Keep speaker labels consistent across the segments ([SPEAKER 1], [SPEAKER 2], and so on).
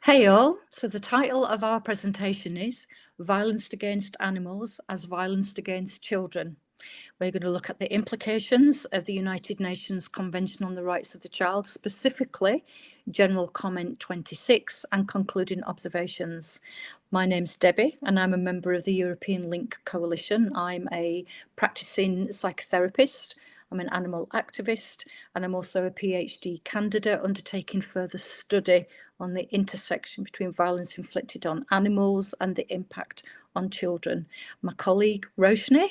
[SPEAKER 1] Hey all, so the title of our presentation is Violence Against Animals as Violence Against Children. We're going to look at the implications of the United Nations Convention on the Rights of the Child, specifically General Comment 26 and concluding observations. My name's Debbie and I'm a member of the European Link Coalition. I'm a practicing psychotherapist. I'm an animal activist and I'm also a PhD candidate undertaking further study on the intersection between violence inflicted on animals and the impact on children. My colleague Roshni.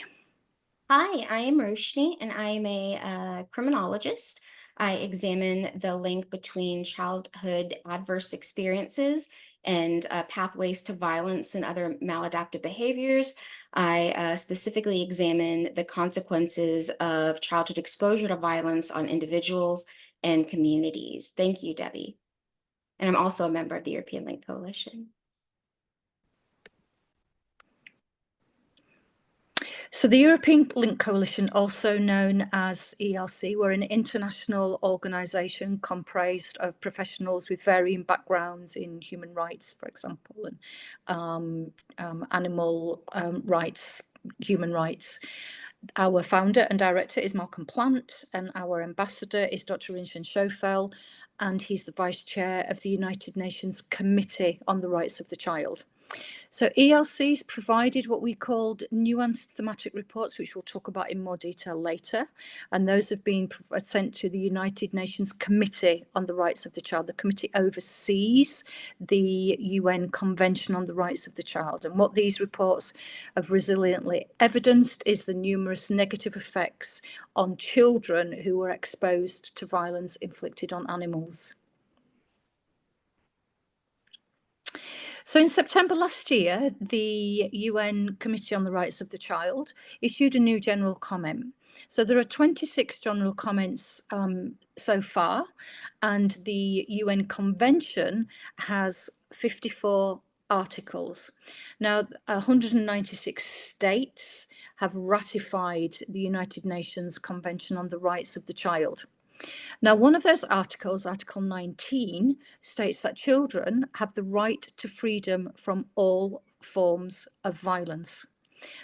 [SPEAKER 2] Hi, I am Roshni, and I am a criminologist. I examine the link between childhood adverse experiences and pathways to violence and other maladaptive behaviors. I specifically examine the consequences of childhood exposure to violence on individuals and communities. Thank you, Debbie. And I'm also a member of the European Link Coalition.
[SPEAKER 1] So the European Link Coalition, also known as ELC, we're an international organisation comprised of professionals with varying backgrounds in human rights, for example, and animal rights, human rights. Our founder and director is Malcolm Plant, and our ambassador is Dr. Rinchen Schofel, and he's the vice chair of the United Nations Committee on the Rights of the Child. So ELC's provided what we called nuanced thematic reports, which we'll talk about in more detail later. And those have been sent to the United Nations Committee on the Rights of the Child. The committee oversees the UN Convention on the Rights of the Child. And what these reports have resiliently evidenced is the numerous negative effects on children who were exposed to violence inflicted on animals. So in September last year, the UN Committee on the Rights of the Child issued a new general comment. So there are 26 general comments so far, and the UN Convention has 54 articles. Now, 196 states have ratified the United Nations Convention on the Rights of the Child. Now, one of those articles, Article 19, states that children have the right to freedom from all forms of violence.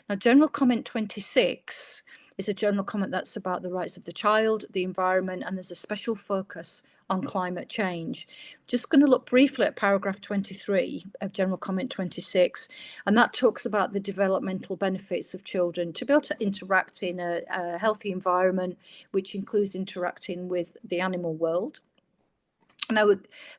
[SPEAKER 1] Now, General Comment 26 is a general comment that's about the rights of the child, the environment, and there's a special focus on climate change. Just going to look briefly at paragraph 23 of General Comment 26, and that talks about the developmental benefits of children to be able to interact in a healthy environment, which includes interacting with the animal world. Now,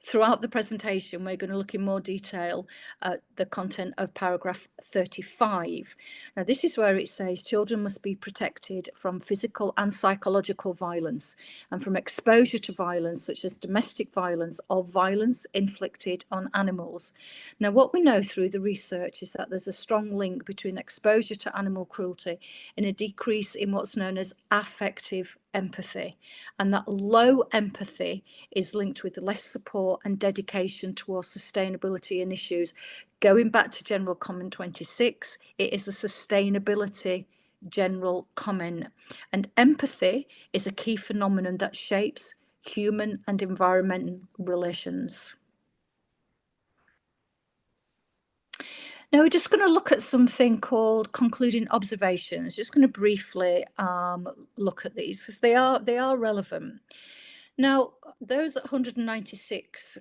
[SPEAKER 1] throughout the presentation, we're going to look in more detail at the content of paragraph 35. Now, this is where it says children must be protected from physical and psychological violence and from exposure to violence, such as domestic violence or violence inflicted on animals. Now, what we know through the research is that there's a strong link between exposure to animal cruelty and a decrease in what's known as affective empathy, and that low empathy is linked with less support and dedication towards sustainability and issues. Going back to General Comment 26, it is a sustainability general comment, and empathy is a key phenomenon that shapes human and environmental relations. Now we're just going to look at something called concluding observations. Just going to briefly look at these because they are relevant. Now, those 196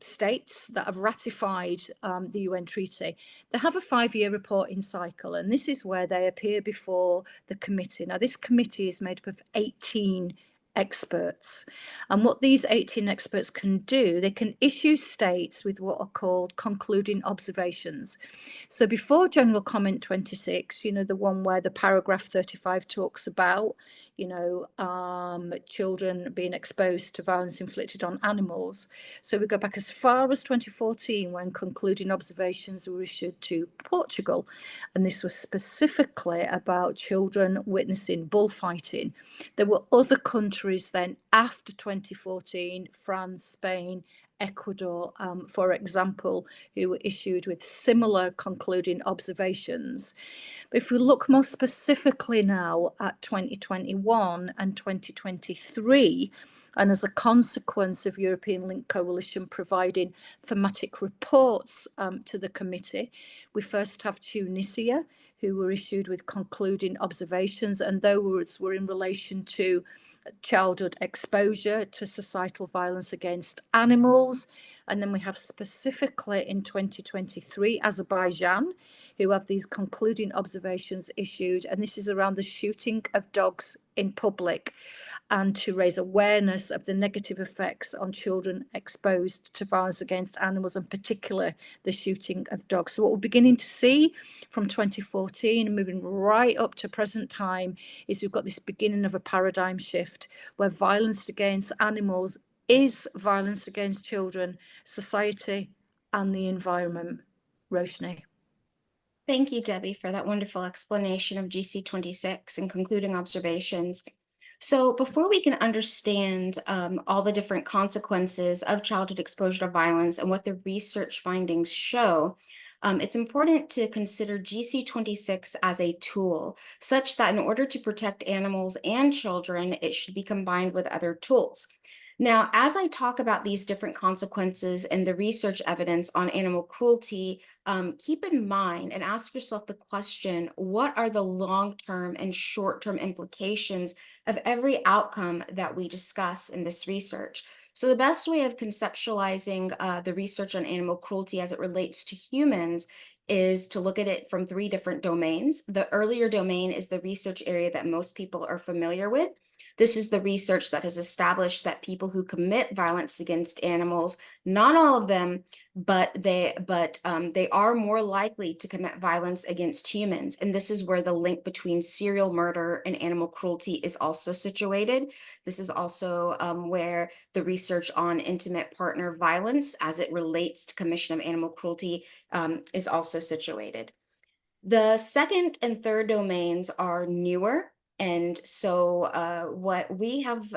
[SPEAKER 1] states that have ratified the UN treaty, they have a 5-year reporting cycle, and this is where they appear before the committee. Now, this committee is made up of 18 experts, and what these 18 experts can do, they can issue states with what are called concluding observations. So before General Comment 26, the one where the paragraph 35 talks about children being exposed to violence inflicted on animals. So we go back as far as 2014 when concluding observations were issued to Portugal, and this was specifically about children witnessing bullfighting. There were other countries then after 2014, France, Spain, Ecuador, for example, who were issued with similar concluding observations. But if we look more specifically now at 2021 and 2023, And as a consequence of European Link Coalition providing thematic reports to the committee, we first have Tunisia, who were issued with concluding observations, and those were in relation to childhood exposure to societal violence against animals. And then we have specifically in 2023 Azerbaijan, who have these concluding observations issued, and this is around the shooting of dogs in public and to raise awareness of the negative effects on children exposed to violence against animals, and particularly the shooting of dogs. So what we're beginning to see from 2014 and moving right up to present time is we've got this beginning of a paradigm shift where violence against animals is violence against children, society, and the environment. Roshni.
[SPEAKER 2] Thank you, Debbie, for that wonderful explanation of GC26 and concluding observations. So before we can understand all the different consequences of childhood exposure to violence and what the research findings show, it's important to consider GC26 as a tool, such that in order to protect animals and children, it should be combined with other tools. Now, as I talk about these different consequences and the research evidence on animal cruelty, keep in mind and ask yourself the question, what are the long-term and short-term implications of every outcome that we discuss in this research? So the best way of conceptualizing the research on animal cruelty as it relates to humans is to look at it from three different domains. The earlier domain is the research area that most people are familiar with. This is the research that has established that people who commit violence against animals, not all of them, but they are more likely to commit violence against humans. And this is where the link between serial murder and animal cruelty is also situated. This is also where the research on intimate partner violence as it relates to commission of animal cruelty is also situated. The second and third domains are newer. And so what we have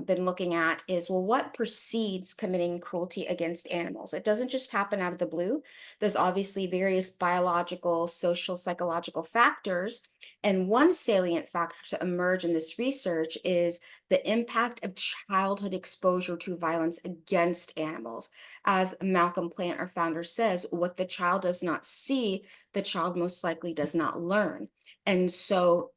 [SPEAKER 2] been looking at is, well, what precedes committing cruelty against animals? It doesn't just happen out of the blue. There's obviously various biological, social, psychological factors. And one salient factor to emerge in this research is the impact of childhood exposure to violence against animals. As Malcolm Plant, our founder, says, what the child does not see, the child most likely does not learn. And so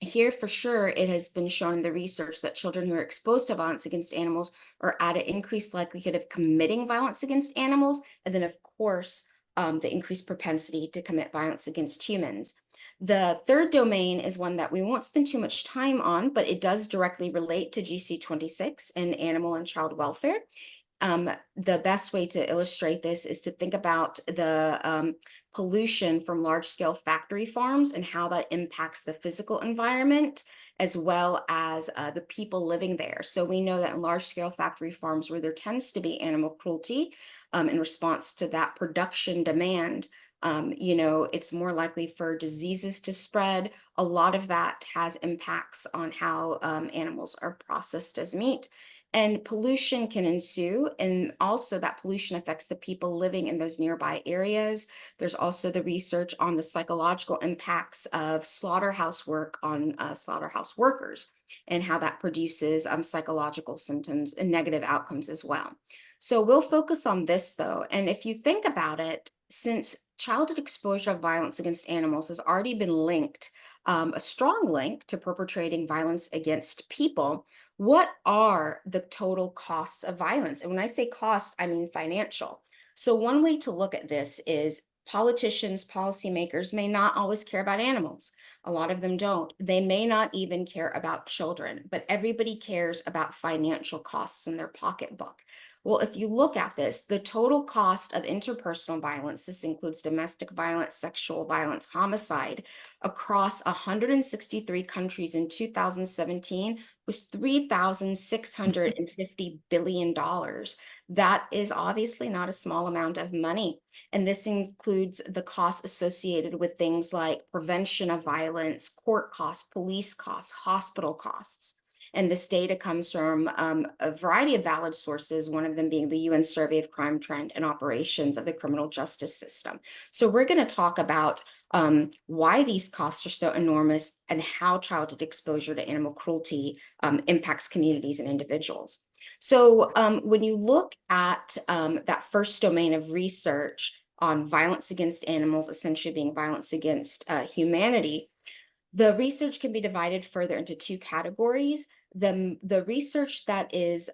[SPEAKER 2] here, for sure, it has been shown in the research that children who are exposed to violence against animals are at an increased likelihood of committing violence against animals, and then, of course, the increased propensity to commit violence against humans. The third domain is one that we won't spend too much time on, but it does directly relate to GC26 and animal and child welfare. The best way to illustrate this is to think about the pollution from large-scale factory farms and how that impacts the physical environment as well as the people living there. So we know that in large-scale factory farms where there tends to be animal cruelty in response to that production demand, it's more likely for diseases to spread. A lot of that has impacts on how animals are processed as meat. And pollution can ensue, and also that pollution affects the people living in those nearby areas. There's also the research on the psychological impacts of slaughterhouse work on slaughterhouse workers and how that produces psychological symptoms and negative outcomes as well. So we'll focus on this though. And if you think about it, since childhood exposure of violence against animals has already been linked, a strong link to perpetrating violence against people, what are the total costs of violence? And when I say cost, I mean financial. So one way to look at this is politicians, policymakers may not always care about animals. A lot of them don't. They may not even care about children, but everybody cares about financial costs in their pocketbook. Well, if you look at this, the total cost of interpersonal violence, this includes domestic violence, sexual violence, homicide, across 163 countries in 2017 was $3,650 billion. That is obviously not a small amount of money. And this includes the costs associated with things like prevention of violence, court costs, police costs, hospital costs. And this data comes from a variety of valid sources, one of them being the UN Survey of Crime Trend and Operations of the Criminal Justice System. So we're going to talk about why these costs are so enormous, and how childhood exposure to animal cruelty impacts communities and individuals. So when you look at that first domain of research on violence against animals, essentially being violence against humanity, the research can be divided further into two categories. The research that is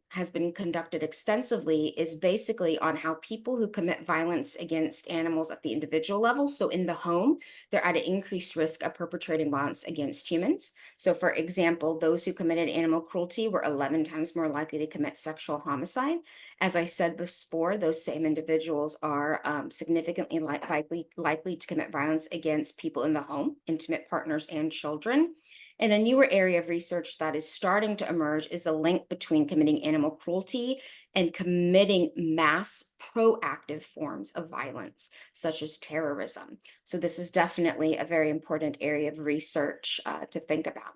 [SPEAKER 2] has been conducted extensively is basically on how people who commit violence against animals at the individual level, so in the home, they're at an increased risk of perpetrating violence against humans. So for example, those who committed animal cruelty were 11 times more likely to commit sexual homicide. As I said before, those same individuals are significantly likely to commit violence against people in the home, intimate partners, and children. And a newer area of research that is starting to emerge is the link between committing animal cruelty and committing mass proactive forms of violence, such as terrorism. So this is definitely a very important area of research to think about.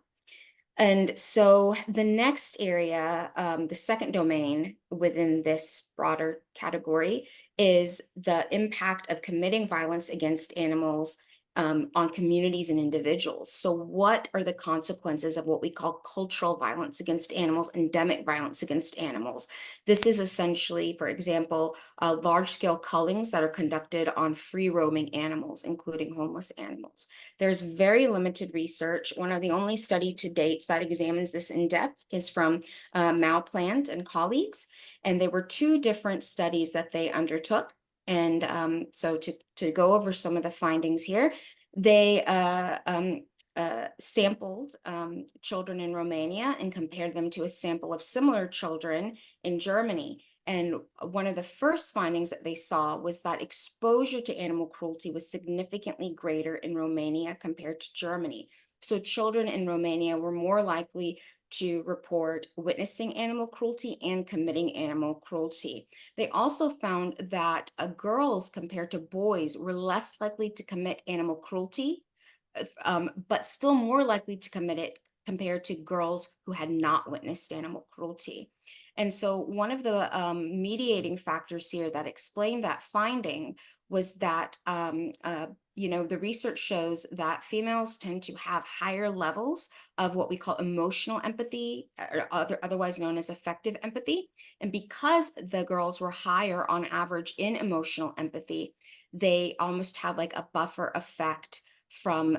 [SPEAKER 2] And so the next area, the second domain within this broader category, is the impact of committing violence against animals on communities and individuals. So what are the consequences of what we call cultural violence against animals, endemic violence against animals? This is essentially, for example, large-scale cullings that are conducted on free-roaming animals, including homeless animals. There's very limited research. One of the only study to date that examines this in depth is from Malplant and colleagues. And there were two different studies that they undertook. And so to go over some of the findings here, they sampled children in Romania and compared them to a sample of similar children in Germany. And one of the first findings that they saw was that exposure to animal cruelty was significantly greater in Romania compared to Germany. So children in Romania were more likely to report witnessing animal cruelty and committing animal cruelty. They also found that girls compared to boys were less likely to commit animal cruelty, but still more likely to commit it compared to girls who had not witnessed animal cruelty. And so one of the mediating factors here that explained that finding was that, the research shows that females tend to have higher levels of what we call emotional empathy, or otherwise known as affective empathy. And because the girls were higher on average in emotional empathy, they almost had like a buffer effect from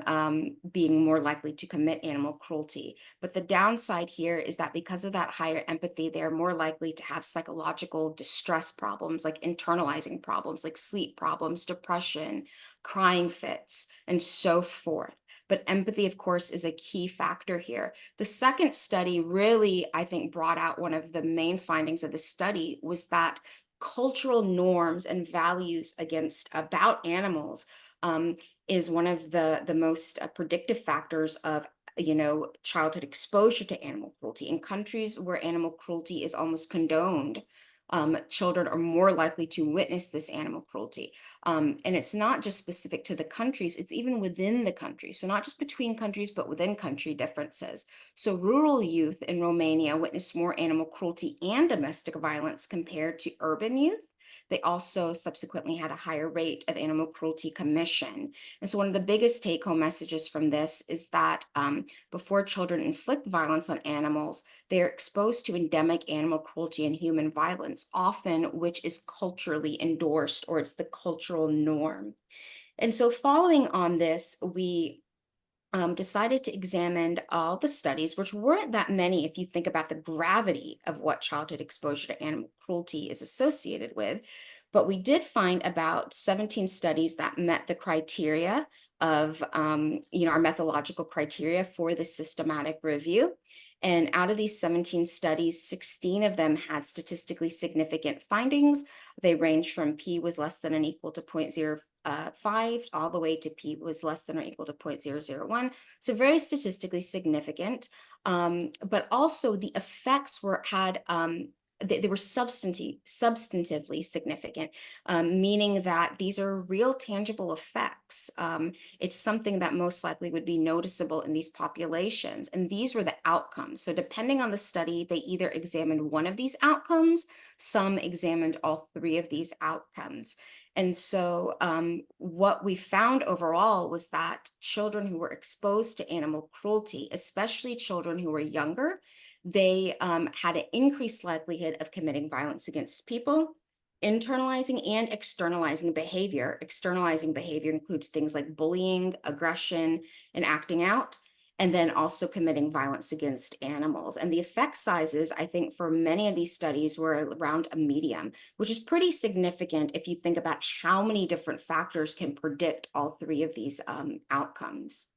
[SPEAKER 2] being more likely to commit animal cruelty. But the downside here is that because of that higher empathy, they're more likely to have psychological distress problems, like internalizing problems, like sleep problems, depression, crying fits, and so forth. But empathy, of course, is a key factor here. The second study really, I think, brought out one of the main findings of the study was that cultural norms and values about animals is one of the most predictive factors of childhood exposure to animal cruelty. In countries where animal cruelty is almost condoned, children are more likely to witness this animal cruelty. And it's not just specific to the countries, it's even within the country. So not just between countries, but within country differences. So rural youth in Romania witnessed more animal cruelty and domestic violence compared to urban youth. They also subsequently had a higher rate of animal cruelty commission. And so one of the biggest take-home messages from this is that before children inflict violence on animals, they are exposed to endemic animal cruelty and human violence, often which is culturally endorsed, or it's the cultural norm. And so following on this, we decided to examine all the studies, which weren't that many if you think about the gravity of what childhood exposure to animal cruelty is associated with. But we did find about 17 studies that met the criteria of, our methodological criteria for the systematic review. And out of these 17 studies, 16 of them had statistically significant findings. They ranged from P was less than or equal to 0.05 all the way to P was less than or equal to 0.001. So very statistically significant. But also the effects they were substantively significant, meaning that these are real tangible effects. It's something that most likely would be noticeable in these populations. And these were the outcomes. So depending on the study, they either examined one of these outcomes, some examined all three of these outcomes. And so what we found overall was that children who were exposed to animal cruelty, especially children who were younger, they had an increased likelihood of committing violence against people, internalizing and externalizing behavior. Externalizing behavior includes things like bullying, aggression, and acting out, and then also committing violence against animals. And the effect sizes, I think, for many of these studies were around a medium, which is pretty significant if you think about how many different factors can predict all three of these outcomes.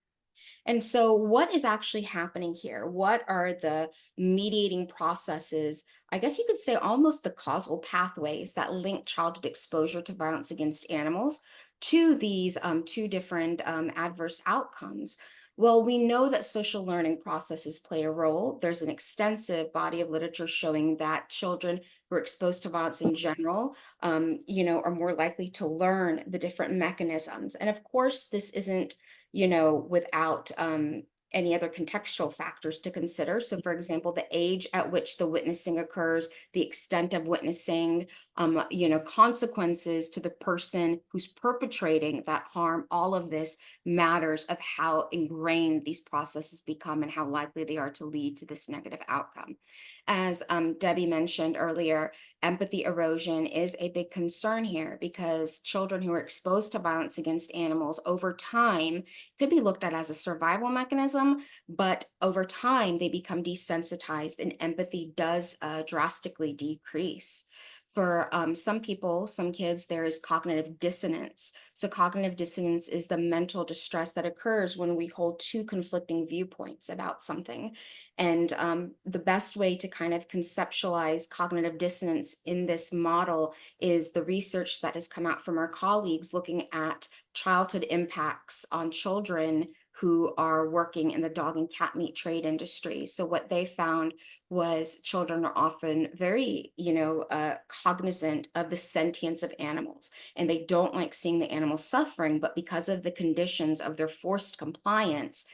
[SPEAKER 2] And so, what is actually happening here? What are the mediating processes? I guess you could say almost the causal pathways that link childhood exposure to violence against animals to these two different adverse outcomes. Well, we know that social learning processes play a role. There's an extensive body of literature showing that children who are exposed to violence in general, are more likely to learn the different mechanisms. And of course, this isn't without any other contextual factors to consider. So, for example, the age at which the witnessing occurs, the extent of witnessing, consequences to the person who's perpetrating that harm, all of this matters of how ingrained these processes become and how likely they are to lead to this negative outcome. As Debbie mentioned earlier, empathy erosion is a big concern here because children who are exposed to violence against animals over time could be looked at as a survival mechanism, but over time they become desensitized and empathy does drastically decrease. For some people, some kids, there is cognitive dissonance. So, cognitive dissonance is the mental distress that occurs when we hold two conflicting viewpoints about something. And the best way to kind of conceptualize cognitive dissonance in this model is the research that has come out from our colleagues looking at childhood impacts on children who are working in the dog and cat meat trade industry. So what they found was children are often very, cognizant of the sentience of animals, and they don't like seeing the animals suffering, but because of the conditions of their forced compliance,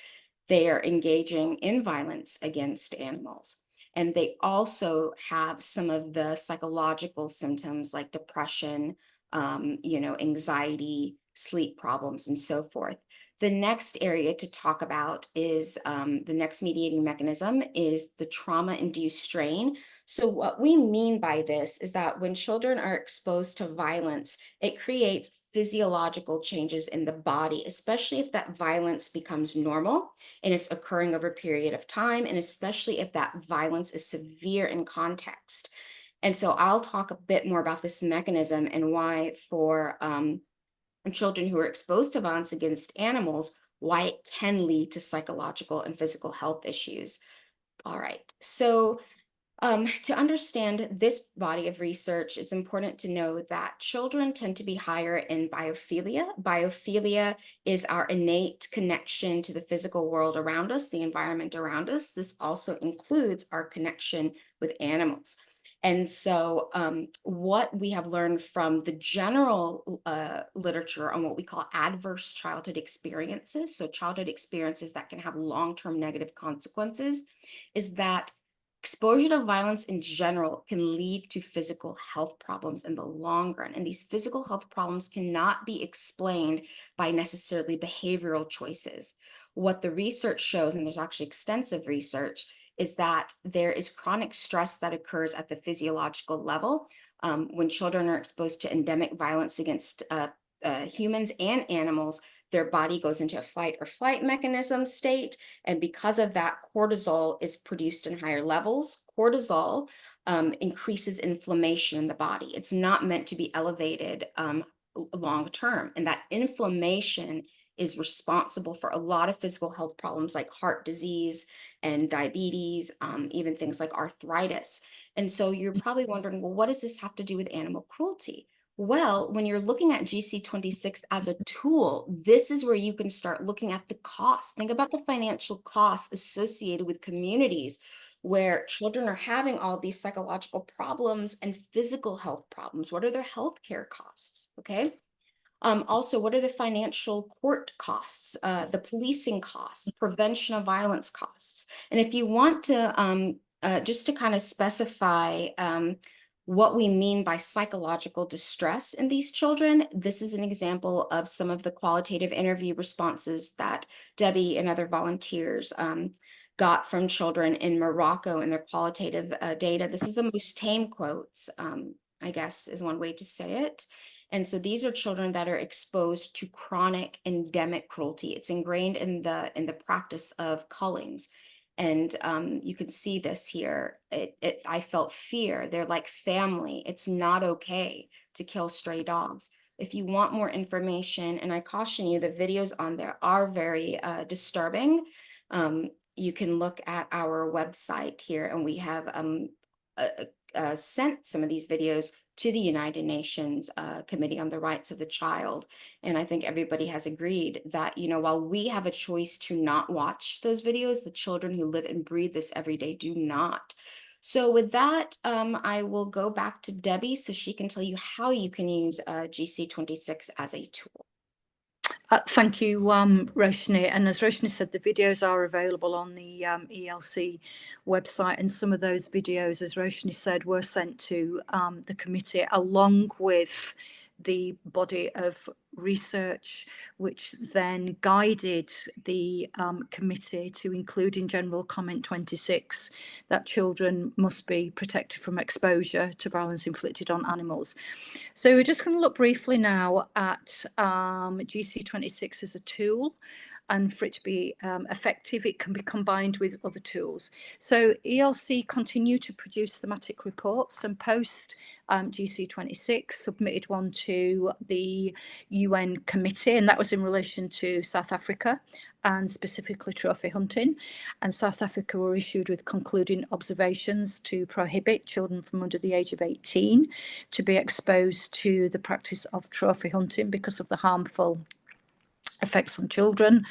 [SPEAKER 2] they are engaging in violence against animals. And they also have some of the psychological symptoms like depression, anxiety, sleep problems, and so forth. The next area to talk about is the next mediating mechanism is the trauma-induced strain. So what we mean by this is that when children are exposed to violence, it creates physiological changes in the body, especially if that violence becomes normal and it's occurring over a period of time, and especially if that violence is severe in context. And so I'll talk a bit more about this mechanism and why for children who are exposed to violence against animals, why it can lead to psychological and physical health issues. All right, so to understand this body of research, it's important to know that children tend to be higher in biophilia. Biophilia is our innate connection to the physical world around us, the environment around us. This also includes our connection with animals. And so, what we have learned from the general literature on what we call adverse childhood experiences, so childhood experiences that can have long-term negative consequences, is that exposure to violence in general can lead to physical health problems in the long run. And these physical health problems cannot be explained by necessarily behavioral choices. What the research shows, and there's actually extensive research, is that there is chronic stress that occurs at the physiological level when children are exposed to endemic violence against humans and animals. Their body goes into a fight or flight mechanism state. And because of that, cortisol is produced in higher levels. Cortisol increases inflammation in the body. It's not meant to be elevated long term. And that inflammation is responsible for a lot of physical health problems like heart disease and diabetes, even things like arthritis. And so you're probably wondering, well, what does this have to do with animal cruelty? Well, when you're looking at GC26 as a tool, this is where you can start looking at the costs. Think about the financial costs associated with communities where children are having all these psychological problems and physical health problems. What are their healthcare costs? Okay. Also, what are the financial court costs, the policing costs, prevention of violence costs? And if you want to, just to kind of specify what we mean by psychological distress in these children. This is an example of some of the qualitative interview responses that Debbie and other volunteers got from children in Morocco in their qualitative data. This is the most tame quotes, I guess is one way to say it. And so these are children that are exposed to chronic endemic cruelty. It's ingrained in the practice of cullings. And you can see this here. I felt fear. They're like family. It's not okay to kill stray dogs. If you want more information, and I caution you, the videos on there are very disturbing. You can look at our website here, and we have sent some of these videos to the United Nations Committee on the Rights of the Child. And I think everybody has agreed that, you know, while we have a choice to not watch those videos, the children who live and breathe this every day do not. So with that, I will go back to Debbie so she can tell you how you can use GC26 as a tool.
[SPEAKER 1] Thank you, Roshni. And as Roshni said, the videos are available on the ELC website, and some of those videos, as Roshni said, were sent to the committee along with the body of research, which then guided the committee to include in General Comment 26 that children must be protected from exposure to violence inflicted on animals. So we're just going to look briefly now at GC26 as a tool, and for it to be effective, it can be combined with other tools. So ELC continue to produce thematic reports, and post GC26 submitted one to the UN committee, and that was in relation to South Africa and specifically trophy hunting. And South Africa were issued with concluding observations to prohibit children from under the age of 18 to be exposed to the practice of trophy hunting because of the harmful effects on children.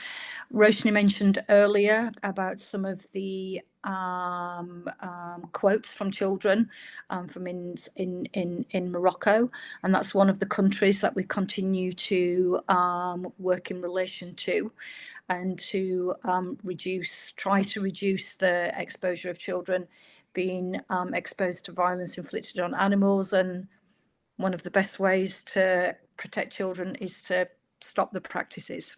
[SPEAKER 1] Roshni mentioned earlier about some of the quotes from children from in Morocco, and that's one of the countries that we continue to work in relation to, and to try to reduce the exposure of children being exposed to violence inflicted on animals. And one of the best ways to protect children is to stop the practices.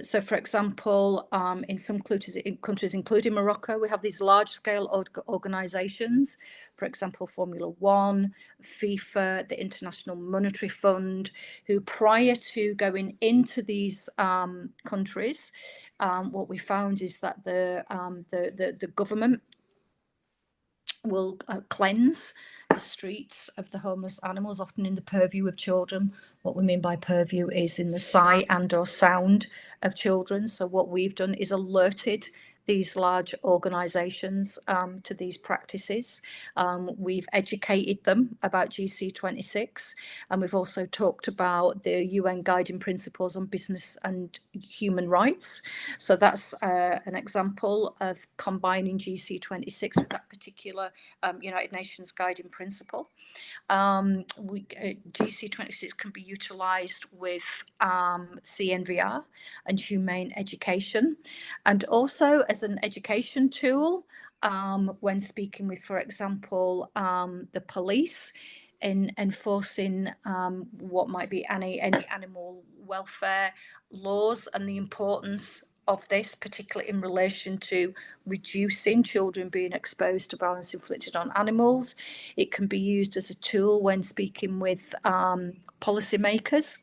[SPEAKER 1] So, for example, in some countries, including Morocco, we have these large-scale organisations, for example, Formula One, FIFA, the International Monetary Fund, who prior to going into these countries, what we found is that the government will cleanse the streets of the homeless animals, often in the purview of children. What we mean by purview is in the sight and or sound of children. So what we've done is alerted these large organisations to these practices. We've educated them about GC26, and we've also talked about the UN Guiding Principles on Business and Human Rights. So that's an example of combining GC26 with that particular United Nations Guiding Principle. GC26 can be utilised with CNVR and humane education, and also as an education tool when speaking with, for example, the police in enforcing what might be any animal welfare laws, and the importance of this, particularly in relation to reducing children being exposed to violence inflicted on animals. It can be used as a tool when speaking with policymakers,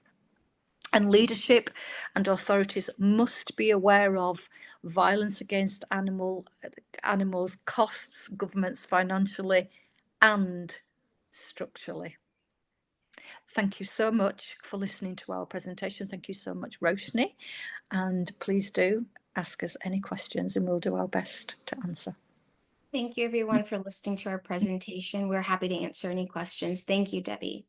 [SPEAKER 1] and leadership and authorities must be aware of violence against animals costs governments financially and structurally. Thank you so much for listening to our presentation. Thank you so much, Roshni. And please do ask us any questions, and we'll do our best to answer.
[SPEAKER 2] Thank you, everyone, for listening to our presentation. We're happy to answer any questions. Thank you, Debbie.